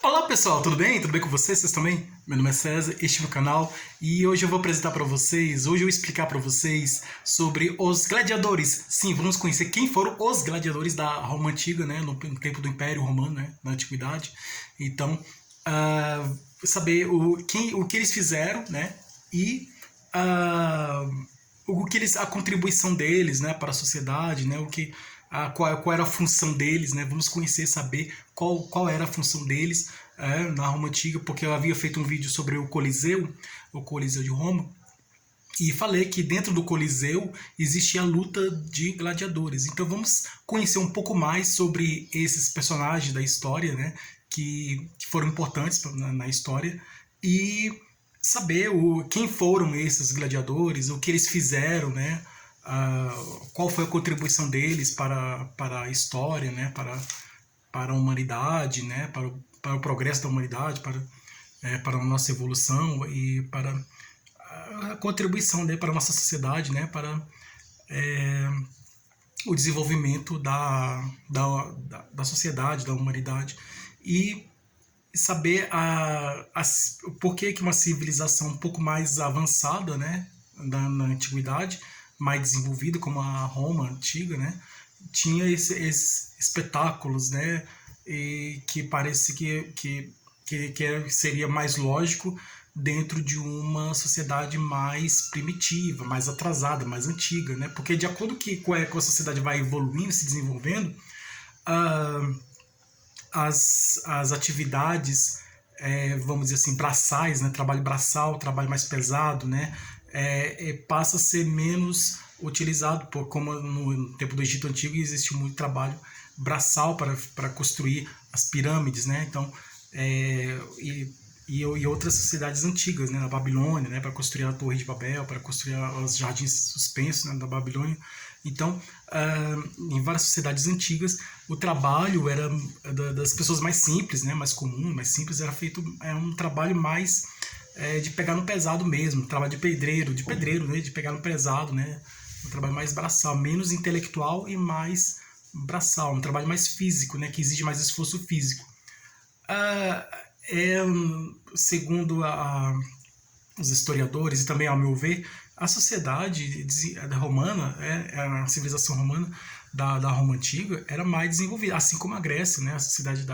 Olá pessoal, tudo bem? Tudo bem com vocês? Vocês também? Meu nome é César, este é o meu canal e hoje eu vou apresentar para vocês, hoje eu vou explicar para vocês sobre os gladiadores. Sim, vamos conhecer quem foram os gladiadores da Roma Antiga, né? No tempo do Império Romano, né? Na Antiguidade. Então, saber o que eles fizeram, né? E a contribuição deles, né, para a sociedade, né? Qual era a função deles, né? Vamos conhecer, saber qual era a função deles na Roma Antiga, porque eu havia feito um vídeo sobre o Coliseu de Roma, e falei que dentro do Coliseu existia a luta de gladiadores. Então vamos conhecer um pouco mais sobre esses personagens da história, né, que foram importantes na história, e saber quem foram esses gladiadores, o que eles fizeram, né, qual foi a contribuição deles para a história, né, para a humanidade, né, para o progresso da humanidade, para a nossa evolução e para a contribuição, né, para a nossa sociedade, né, para o desenvolvimento da sociedade, da humanidade. E saber por que uma civilização um pouco mais avançada, né, na antiguidade, mais desenvolvida, como a Roma antiga, né, tinha esses espetáculos, né, e que parece que seria mais lógico dentro de uma sociedade mais primitiva, mais atrasada, mais antiga, né? Porque de acordo com a sociedade vai evoluindo, se desenvolvendo, as atividades, vamos dizer assim, braçais, né? Trabalho braçal, trabalho mais pesado, né? Passa a ser menos utilizado, como no tempo do Egito Antigo existe muito trabalho braçal para construir as pirâmides, né? Então, e outras sociedades antigas, né, na Babilônia, né, para construir a Torre de Babel, para construir os jardins suspensos, né, da Babilônia. Então, em várias sociedades antigas, o trabalho era das pessoas mais simples, né, mais comum, mais simples, era feito um trabalho mais de pegar no pesado mesmo, trabalho de pedreiro, né, de pegar no pesado, né, um trabalho mais braçal, menos intelectual e mais braçal, um trabalho mais físico, né, que exige mais esforço físico. Segundo os historiadores e também ao meu ver, a sociedade romana, a civilização romana da Roma Antiga era mais desenvolvida, assim como a Grécia, né? A sociedade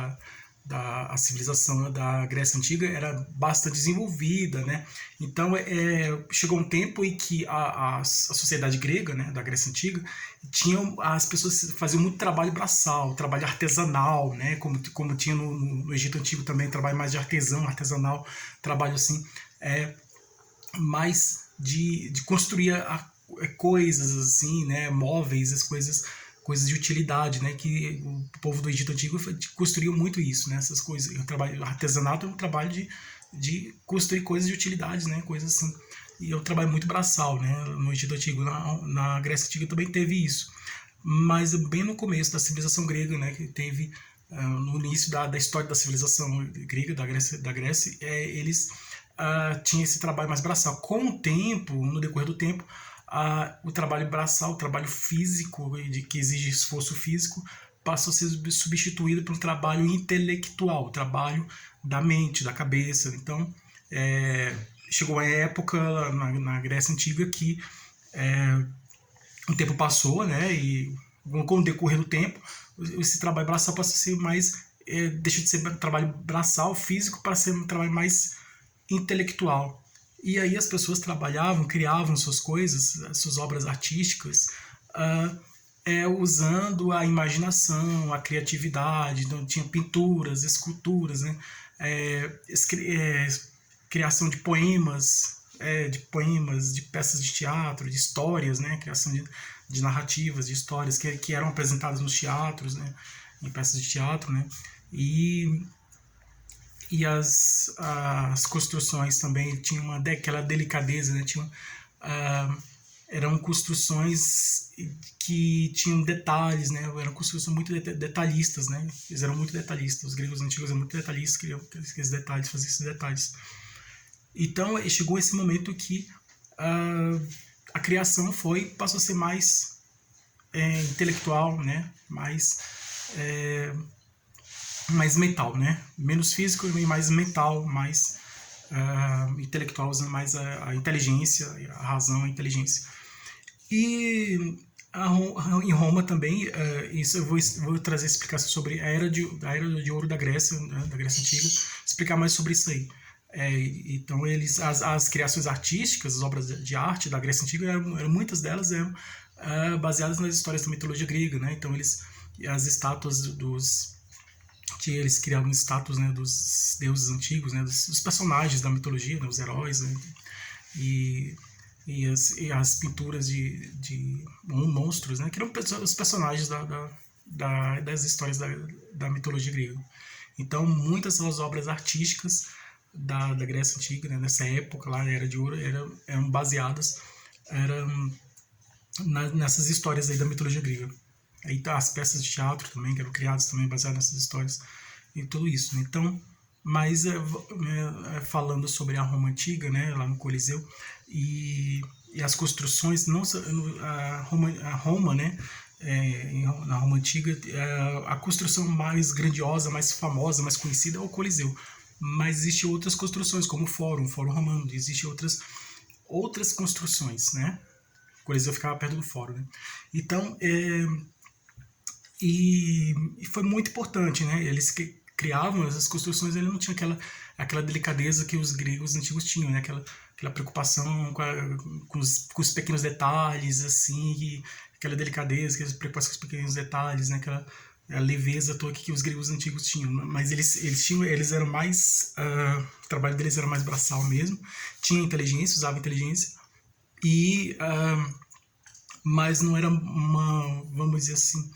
a civilização da Grécia Antiga era bastante desenvolvida, né? Então chegou um tempo em que a sociedade grega, né, da Grécia Antiga, as pessoas faziam muito trabalho braçal, trabalho artesanal, né, como tinha no Egito Antigo também, trabalho mais de artesanal, trabalho assim, mais de construir coisas assim, né, móveis, as coisas de utilidade, né, que o povo do Egito Antigo construiu muito isso, né, essas coisas. O artesanato é um trabalho de construir coisas de utilidades, né, coisas assim. E é um trabalho muito braçal, né, no Egito Antigo. Na Grécia Antiga também teve isso, mas bem no começo da civilização grega, né, que teve no início da história da civilização grega, da Grécia, eles tinham esse trabalho mais braçal. Com o tempo, no decorrer do tempo, o trabalho braçal, o trabalho físico, que exige esforço físico, passou a ser substituído por um trabalho intelectual, o trabalho da mente, da cabeça. Então, chegou a época na Grécia Antiga que o tempo passou, né, e com o decorrer do tempo, esse trabalho braçal passou a ser mais, deixou de ser um trabalho braçal, físico, para ser um trabalho mais intelectual. E aí as pessoas trabalhavam, criavam suas coisas, suas obras artísticas, usando a imaginação, a criatividade. Então tinha pinturas, esculturas, né? Criação de poemas, de peças de teatro, de histórias, né? Criação de narrativas, de histórias que eram apresentadas nos teatros, né? Em peças de teatro, né? E as construções também tinham aquela delicadeza, né? Eram construções que tinham detalhes, né? Eram construções muito detalhistas, né? Eles eram muito detalhistas, os gregos antigos eram muito detalhistas, queriam aqueles detalhes, fazer esses detalhes. Então chegou esse momento que a criação passou a ser mais intelectual, né? Mais mais mental, né? Menos físico e mais mental, mais intelectual, usando mais a inteligência, a razão, a inteligência. E em Roma também, isso eu vou trazer explicação sobre a era de ouro da Grécia, né, da Grécia Antiga, explicar mais sobre isso aí. Então, as criações artísticas, as obras de arte da Grécia Antiga, muitas delas eram baseadas nas histórias da mitologia grega, né? Então, as estátuas que eles criavam estátuas, né, dos deuses antigos, né, dos personagens da mitologia, né, os heróis, né, e, e as pinturas de monstros, né, que eram os personagens das histórias da mitologia grega. Então, muitas das obras artísticas da Grécia Antiga, né, nessa época lá, na Era de Ouro, eram baseadas nessas histórias aí da mitologia grega. Aí tá as peças de teatro também, que eram criadas também baseadas nessas histórias e tudo isso. Né? Então, mas falando sobre a Roma Antiga, né, lá no Coliseu, e as construções, não a Roma, né, na Roma Antiga, a construção mais grandiosa, mais famosa, mais conhecida é o Coliseu. Mas existem outras construções, como o Fórum Romano, existem outras construções, né? O Coliseu ficava perto do Fórum, né? Então, e foi muito importante, né? Eles criavam essas construções, ele não tinha aquela delicadeza que os gregos antigos tinham, né? Aquela preocupação com os pequenos detalhes, assim, aquela delicadeza, aquela preocupação com os pequenos detalhes, né? A leveza toda que os gregos antigos tinham, mas eles eram mais, o trabalho deles era mais braçal mesmo, tinha inteligência, usava inteligência, mas não era vamos dizer assim,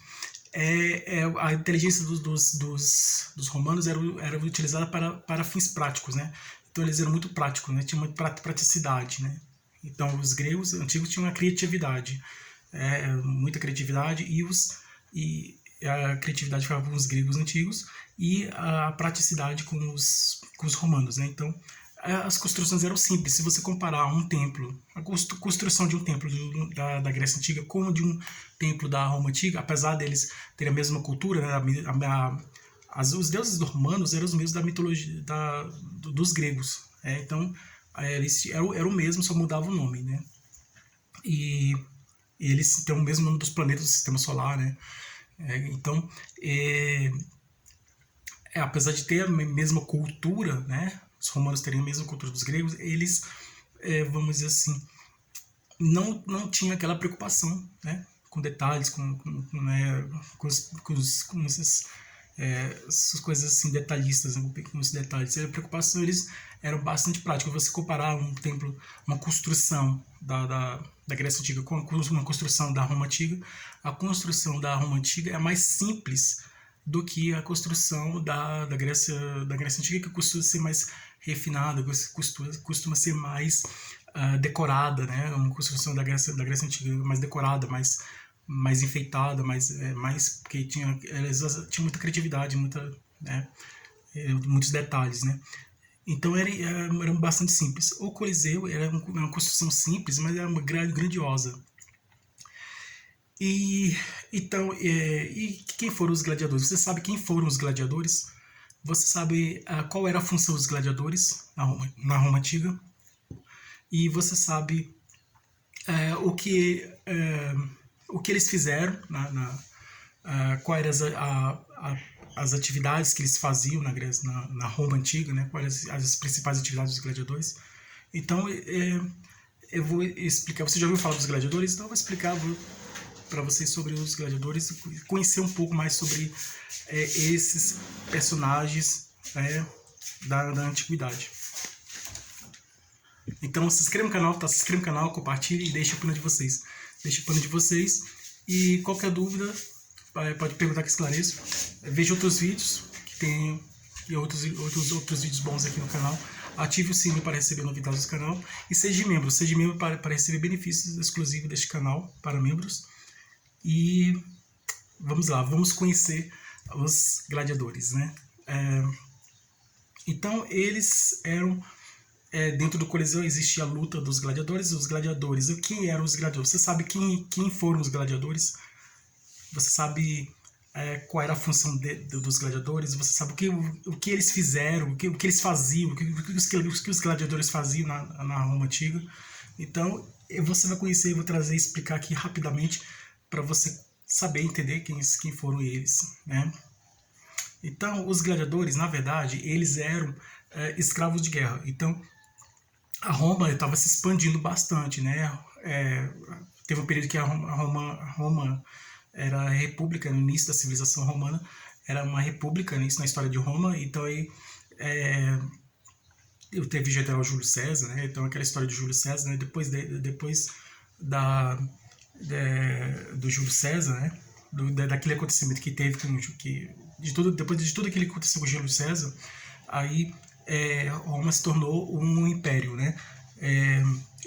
a inteligência dos romanos era utilizada para fins práticos, né? Então eles eram muito práticos, né? Tinha uma praticidade, né? Então os gregos antigos tinham uma criatividade, muita criatividade, e a criatividade ficava com os gregos antigos e a praticidade com os romanos, né? Então as construções eram simples. Se você comparar um templo, a construção de um templo da Grécia Antiga com de um templo da Roma Antiga, apesar deles terem a mesma cultura, né, os deuses romanos eram os mesmos da mitologia dos gregos. Então, eles eram o mesmo, só mudava o nome, né? E eles têm o mesmo nome dos planetas do Sistema Solar, né? Então, apesar de ter a mesma cultura, né? Os romanos teriam a mesma cultura dos gregos, eles, vamos dizer assim, não tinham aquela preocupação, né? Com detalhes, com essas coisas assim detalhistas, né? Com os detalhes. A preocupação, eles eram bastante práticos. Você comparar um templo, uma construção da Grécia Antiga com uma construção da Roma Antiga, a construção da Roma Antiga é mais simples do que a construção da Grécia Antiga, que costuma ser mais refinada, costuma ser mais decorada, né? Uma construção da Grécia Antiga mais decorada, mais enfeitada, mais porque eles tinham muita criatividade, muitos detalhes, né? Então era bastante simples. O Coliseu era uma construção simples, mas era uma grandiosa. Então, e quem foram os gladiadores? Você sabe quem foram os gladiadores? Você sabe qual era a função dos gladiadores na Roma Antiga? E você sabe o que eles fizeram, quais eram as atividades que eles faziam na Roma Antiga, né? Quais as principais atividades dos gladiadores? Então, eu vou explicar. Você já ouviu falar dos gladiadores? Então, eu vou explicar para vocês sobre os gladiadores e conhecer um pouco mais sobre esses personagens da antiguidade. Então se inscreva no canal, se inscreva no canal, compartilhe e deixe a opinião de vocês. E qualquer dúvida pode perguntar que esclareço. Veja outros vídeos que tem e outros vídeos bons aqui no canal. Ative o sininho para receber novidades do canal e seja membro para receber benefícios exclusivos deste canal para membros. E vamos lá, vamos conhecer os gladiadores, né? Então eles eram dentro do Coliseu existia a luta dos gladiadores. Os gladiadores, quem eram os gladiadores? Você sabe quem foram os gladiadores? Você sabe qual era a função dos gladiadores, você sabe o que eles fizeram, o que eles faziam, o que os gladiadores faziam na Roma Antiga. Então, você vai conhecer, eu vou trazer e explicar aqui rapidamente para você saber, entender quem foram eles, né? Então, os gladiadores, na verdade, eles eram escravos de guerra. Então, a Roma estava se expandindo bastante, né? Teve um período que a Roma era república, no início da civilização romana, era uma república, né, isso na história de Roma. Então aí teve o general Júlio César, né? Então aquela história de Júlio César, né? Depois do Júlio César, né? Daquele acontecimento que teve depois de tudo aquilo que aconteceu com o Júlio César, aí Roma se tornou um império, né?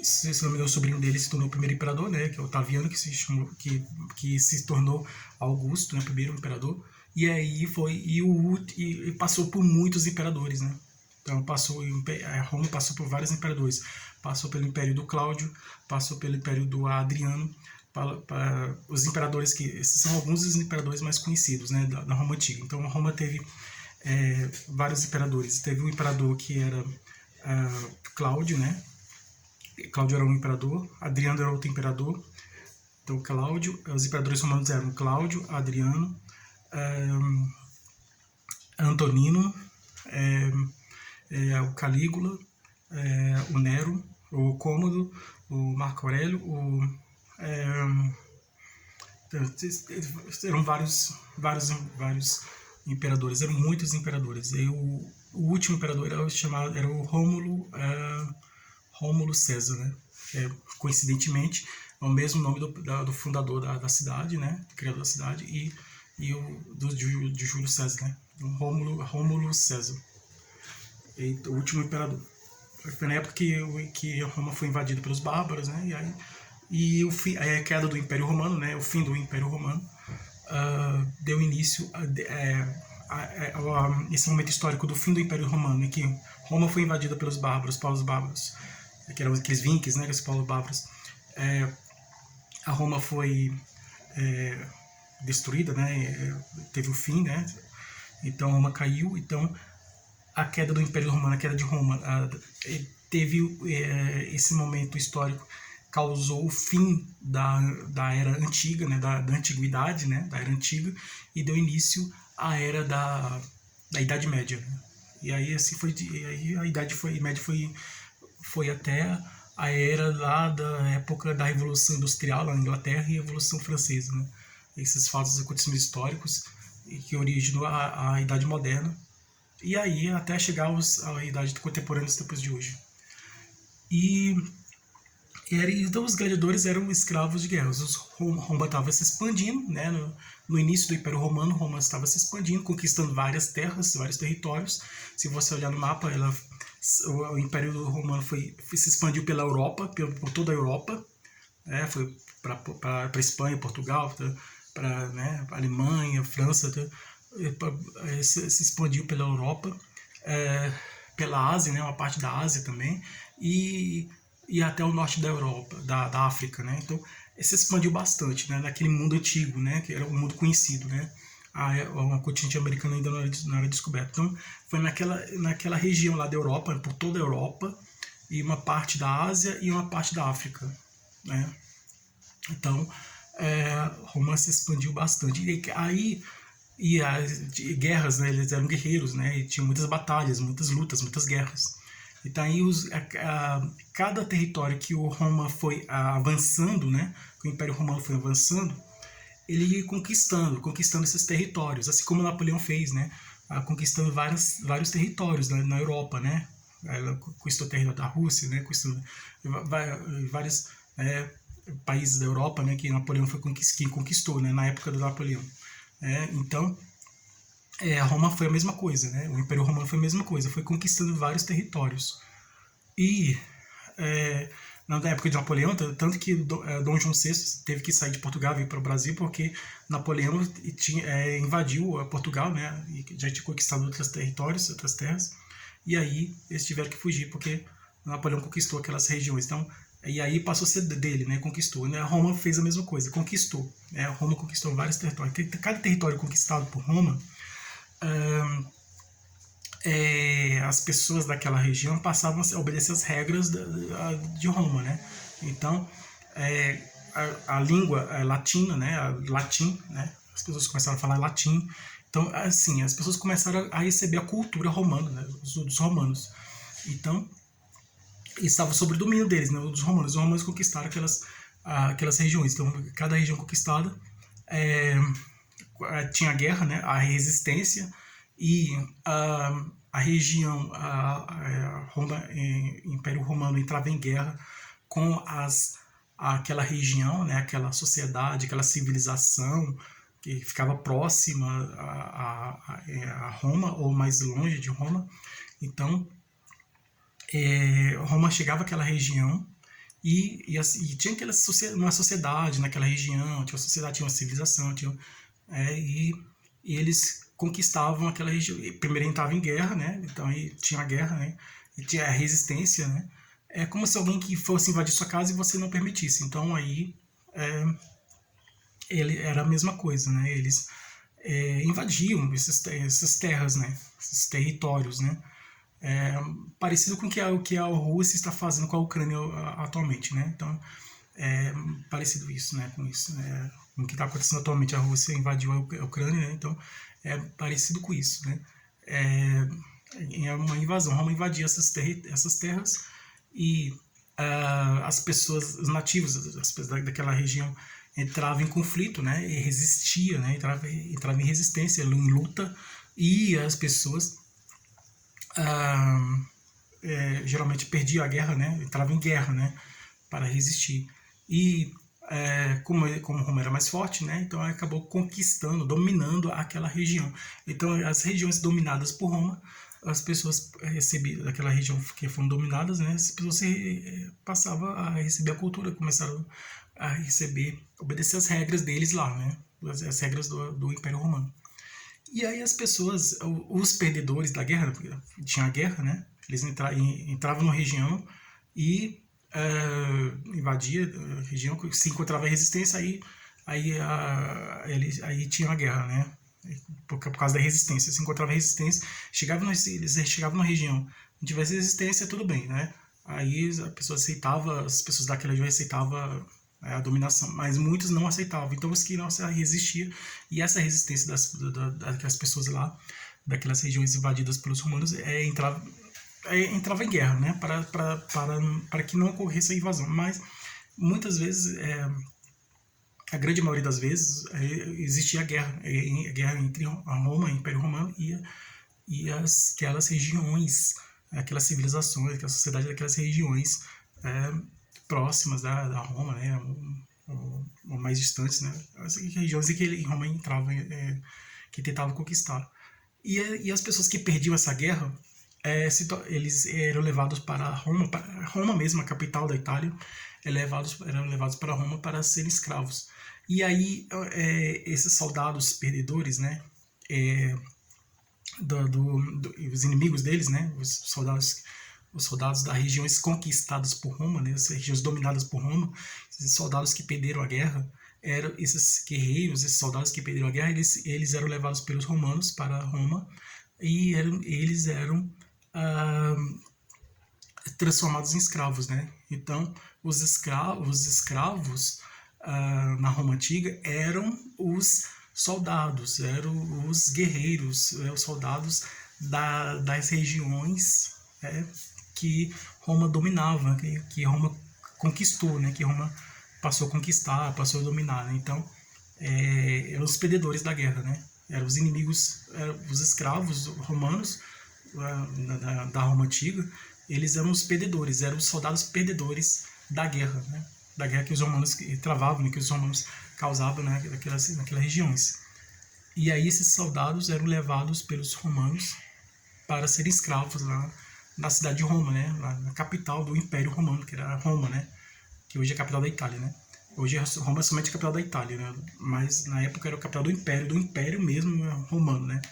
Se não me engano, o sobrinho dele se tornou o primeiro imperador, né? Que é Otaviano, que se tornou Augusto, né? Primeiro imperador. E aí e passou por muitos imperadores, né? Então Roma passou por vários imperadores. Passou pelo império do Cláudio, passou pelo império do Adriano, para os imperadores esses são alguns dos imperadores mais conhecidos, né, da Roma Antiga. Então Roma teve vários imperadores. Teve um imperador que era Cláudio, né? Cláudio era um imperador, Adriano era outro imperador. Então Cláudio, os imperadores romanos eram Cláudio, Adriano, Antonino, o Calígula, o Nero, o Cômodo, o Marco Aurélio, eram vários imperadores, eram muitos imperadores. E o último imperador era o Rômulo César, né? Coincidentemente, é o mesmo nome do fundador da cidade, né? Do criador da cidade, e de Júlio César, né? Rômulo César, o último imperador. Foi na época que Roma foi invadida pelos bárbaros, né? E a queda do Império Romano, né? O fim do Império Romano deu início a esse momento histórico do fim do Império Romano, em que Roma foi invadida pelos povos bárbaros, que eram aqueles vinques, né? Aqueles povos bárbaros. A Roma foi destruída, né? Teve o fim, né? Então Roma caiu. Então a queda do Império Romano, a queda de Roma, teve esse momento histórico, causou o fim da era antiga, né, da antiguidade, né, da era antiga, e deu início à era da Idade Média, né? E aí assim a Idade Média foi até a era lá da época da Revolução Industrial na Inglaterra e a Revolução Francesa, né? Esses fatos, acontecimentos históricos que originou a Idade Moderna, e aí até chegar à idade contemporânea dos tempos de hoje. Então os gladiadores eram escravos de guerra. Roma estava se expandindo, né? No início do Império Romano, Roma estava se expandindo, conquistando várias terras, vários territórios. Se você olhar no mapa, o Império Romano se expandiu pela Europa, por toda a Europa, né? Foi para Espanha, Portugal, para, né, Alemanha, França, se expandiu pela Europa, pela Ásia, né, uma parte da Ásia também, e até o norte da Europa, da África, né? Então se expandiu bastante, né, naquele mundo antigo, né, que era um mundo conhecido, né? O continente americano ainda não era descoberto. Então foi naquela região lá da Europa, por toda a Europa, e uma parte da Ásia e uma parte da África, né? Então Roma se expandiu bastante. E as guerras, né, eles eram guerreiros, né, e tinham muitas batalhas, muitas lutas, muitas guerras. Então aí cada território que o Roma foi avançando, né, que o Império Romano foi avançando, ele ia conquistando esses territórios, assim como Napoleão fez, né, conquistando vários territórios na Europa, né. Ela conquistou o território da Rússia, né, conquistou vários países da Europa, né, que Napoleão quem conquistou, né, na época do Napoleão. Então Roma foi a mesma coisa, né? O Império Romano foi a mesma coisa, foi conquistando vários territórios. E na época de Napoleão, tanto que Dom João VI teve que sair de Portugal e ir para o Brasil, porque Napoleão invadiu Portugal, né? E já tinha conquistado outros territórios, outras terras, e aí eles tiveram que fugir, porque Napoleão conquistou aquelas regiões. Então E aí passou a ser dele, né? Conquistou. Né? Roma fez a mesma coisa, conquistou. Né? Roma conquistou vários territórios. Cada território conquistado por Roma, as pessoas daquela região passavam a obedecer as regras de Roma, né? Então, a língua latina, né? Latim, né? As pessoas começaram a falar latim. Então, assim, as pessoas começaram a receber a cultura romana, né? Dos romanos. Então, estava sob o domínio deles, né? Dos romanos. Os romanos conquistaram aquelas regiões. Então, cada região conquistada tinha guerra, né? A resistência e a região, Roma, Império Romano entrava em guerra com aquela região, né? Aquela sociedade, aquela civilização que ficava próxima a Roma ou mais longe de Roma. Então, Roma chegava àquela região e tinha uma sociedade naquela região, tinha uma sociedade, tinha uma civilização, e eles conquistavam aquela região. Primeiro entrava em guerra, né? Então aí tinha a guerra, né? E tinha a resistência, né? É como se alguém que fosse invadir sua casa e você não permitisse. Então aí ele era a mesma coisa, né? Eles invadiam essas terras, né? Esses territórios, né? Parecido com o que a Rússia está fazendo com a Ucrânia atualmente, né? Então, parecido isso, né? Com isso, né? Com o que está acontecendo atualmente, a Rússia invadiu a Ucrânia, né? Então, é parecido com isso, né? É uma invasão. Roma invadia essas terras e as pessoas, os nativos as pessoas daquela região entravam em conflito, né? E resistia, né? Entrava em resistência, em luta, e as pessoas geralmente perdia a guerra, né? Entrava em guerra, né? Para resistir. E como Roma era mais forte, né? Então acabou conquistando, dominando aquela região. Então as regiões dominadas por Roma, as pessoas recebiam daquela região que foram dominadas, né? As pessoas passavam a receber a cultura, começaram a obedecer as regras deles lá, né? As regras do Império Romano. E aí as pessoas, os perdedores da guerra, tinha a guerra, né? Eles entravam na região e invadia a região, se encontrava resistência, aí tinha a guerra, né? Por causa da resistência. Se encontrava resistência, eles chegavam na região, não tivesse resistência, tudo bem, né? Aí a pessoa aceitava, as pessoas daquela região aceitavam a dominação, mas muitos não aceitavam. Então os que não resistiam, e essa resistência daquelas pessoas lá, daquelas regiões invadidas pelos romanos, entrava em guerra, né? Para que não ocorresse a invasão. Mas muitas vezes, a grande maioria das vezes, existia a guerra entre a Roma, o Império Romano, e aquelas regiões, aquelas civilizações, aquela sociedade daquelas regiões próximas da Roma, né? Ou mais distantes, né? As regiões em que Roma entrava, que tentava conquistar. E as pessoas que perdiam essa guerra, eles eram levados para Roma mesmo, a capital da Itália, eram levados para Roma para serem escravos. E aí esses soldados perdedores, né? Os inimigos deles, né? Os soldados das regiões conquistadas por Roma, né, as regiões dominadas por Roma, esses soldados que perderam a guerra, esses guerreiros, esses soldados que perderam a guerra, eles eram levados pelos romanos para Roma e eles eram transformados em escravos, né? Então, os escravos na Roma antiga eram os soldados, eram os guerreiros, os soldados das regiões que Roma dominava, que Roma conquistou, né? Que Roma passou a conquistar, passou a dominar, né? Então, eram os perdedores da guerra, né? Eram os inimigos, os escravos romanos da Roma antiga, eles eram os perdedores, eram os soldados perdedores da guerra, né? Da guerra que os romanos travavam, né? Que os romanos causavam, né? naquelas regiões. E aí esses soldados eram levados pelos romanos para serem escravos lá na cidade de Roma, né? Na capital do Império Romano, que era Roma, né? Que hoje é a capital da Itália, né? Hoje Roma é somente a capital da Itália, né? Mas na época era a capital do Império mesmo romano, né?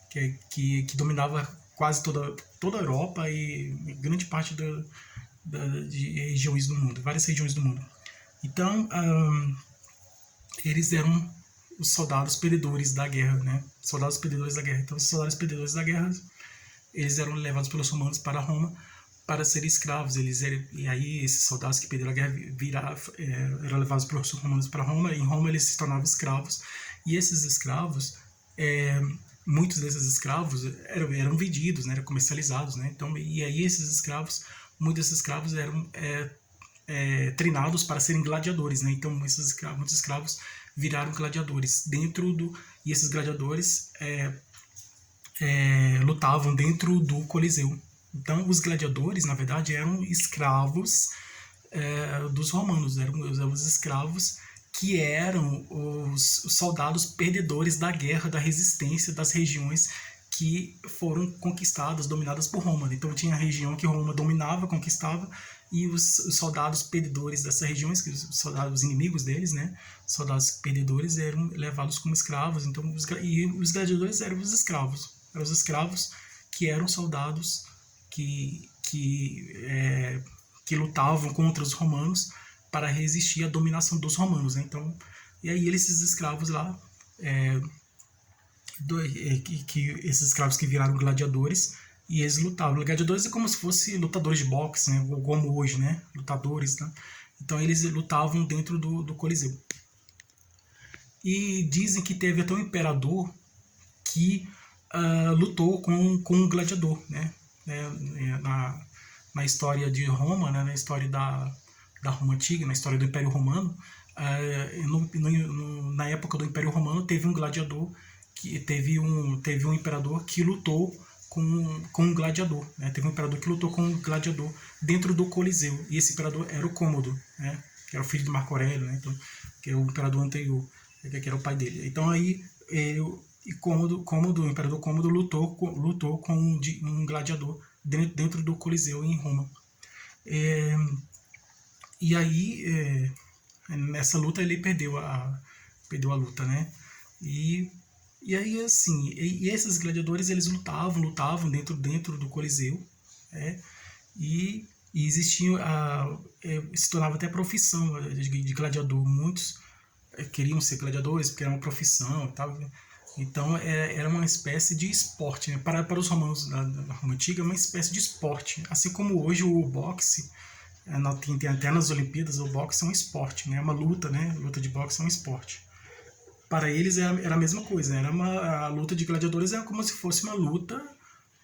Que dominava quase toda a Europa e grande parte de regiões do mundo, várias regiões do mundo. Então, eles eram os soldados perdedores da guerra, né? Soldados perdedores da guerra. Então, os soldados perdedores da guerra, eles eram levados pelos romanos para Roma para serem escravos. E aí, esses soldados que perderam a guerra eram levados pelos romanos para Roma. E em Roma, eles se tornavam escravos. E esses escravos, muitos desses escravos eram vendidos, né? Eram comercializados, né? Então, e aí, muitos desses escravos eram treinados para serem gladiadores, né? Então, muitos escravos viraram gladiadores e esses gladiadores lutavam dentro do Coliseu. Então, os gladiadores, na verdade, eram escravos dos romanos, eram os escravos que eram os soldados perdedores da guerra, da resistência das regiões que foram conquistadas, dominadas por Roma. Então, tinha a região que Roma dominava, conquistava, e os soldados perdedores dessas regiões, os inimigos deles, né, soldados perdedores, eram levados como escravos. Então, os gladiadores eram os escravos que eram soldados que lutavam contra os romanos para resistir à dominação dos romanos, né? Então, e aí esses escravos lá, esses escravos que viraram gladiadores, e eles lutavam. Gladiadores é como se fossem lutadores de boxe, né? Como hoje, né? Lutadores, né? Então eles lutavam dentro do Coliseu. E dizem que teve até um imperador que lutou com um gladiador, né? Na história de Roma, né? Na história da Roma Antiga, na história do Império Romano, na época do Império Romano teve um gladiador, teve um imperador que lutou com um gladiador, né? Teve um imperador que lutou com um gladiador dentro do Coliseu, e esse imperador era o Cômodo, né? Que era o filho de Marco Aurélio, né? Então, que é o imperador anterior, que era o pai dele. Então aí o imperador Cômodo lutou com um gladiador dentro do Coliseu em Roma. E aí, nessa luta, ele perdeu a luta, né? E aí, assim, esses gladiadores, eles lutavam dentro do Coliseu, né? E existia, se tornava até profissão de gladiador. Muitos queriam ser gladiadores porque era uma profissão e tal. Então, era uma espécie de esporte, né? Para os romanos da Roma Antiga, uma espécie de esporte. Assim como hoje o boxe, tem até nas Olimpíadas, o boxe é um esporte, né? É uma luta, né? A luta de boxe é um esporte. Para eles era a mesma coisa, a luta de gladiadores era como se fosse uma luta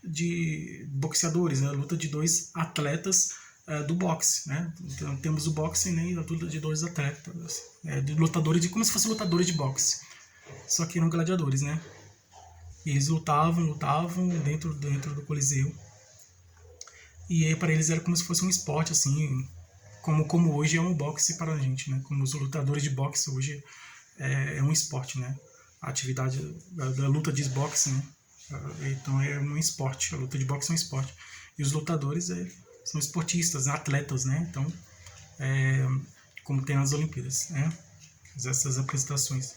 de boxeadores, né? A luta de dois atletas do boxe, né? Então temos o boxe, né? E a luta de dois atletas, de lutadores, como se fossem lutadores de boxe, só que eram gladiadores, né? E eles lutavam dentro do Coliseu, e aí para eles era como se fosse um esporte, assim, como hoje é um boxe para a gente, né? Como os lutadores de boxe hoje é um esporte, né? A atividade da luta de boxe, né? Então é um esporte, a luta de boxe é um esporte. E os lutadores são esportistas, atletas, né? Então, como tem nas Olimpíadas, né? Essas apresentações.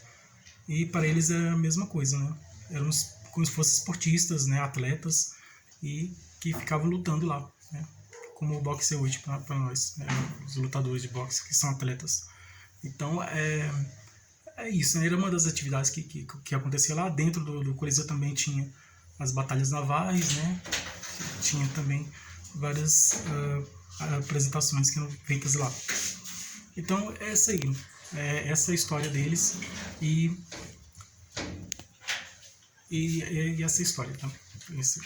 E para eles é a mesma coisa, né? Eram como se fossem esportistas, né? Atletas, e que ficavam lutando lá, né? Como o boxe é hoje para nós, né? Os lutadores de boxe que são atletas. Então, isso, né? Era uma das atividades que acontecia lá. Dentro do Coliseu também tinha as batalhas navais, né? Tinha também várias apresentações que eram feitas lá. Então, essa aí. Essa é a história deles e essa história, tá? Isso.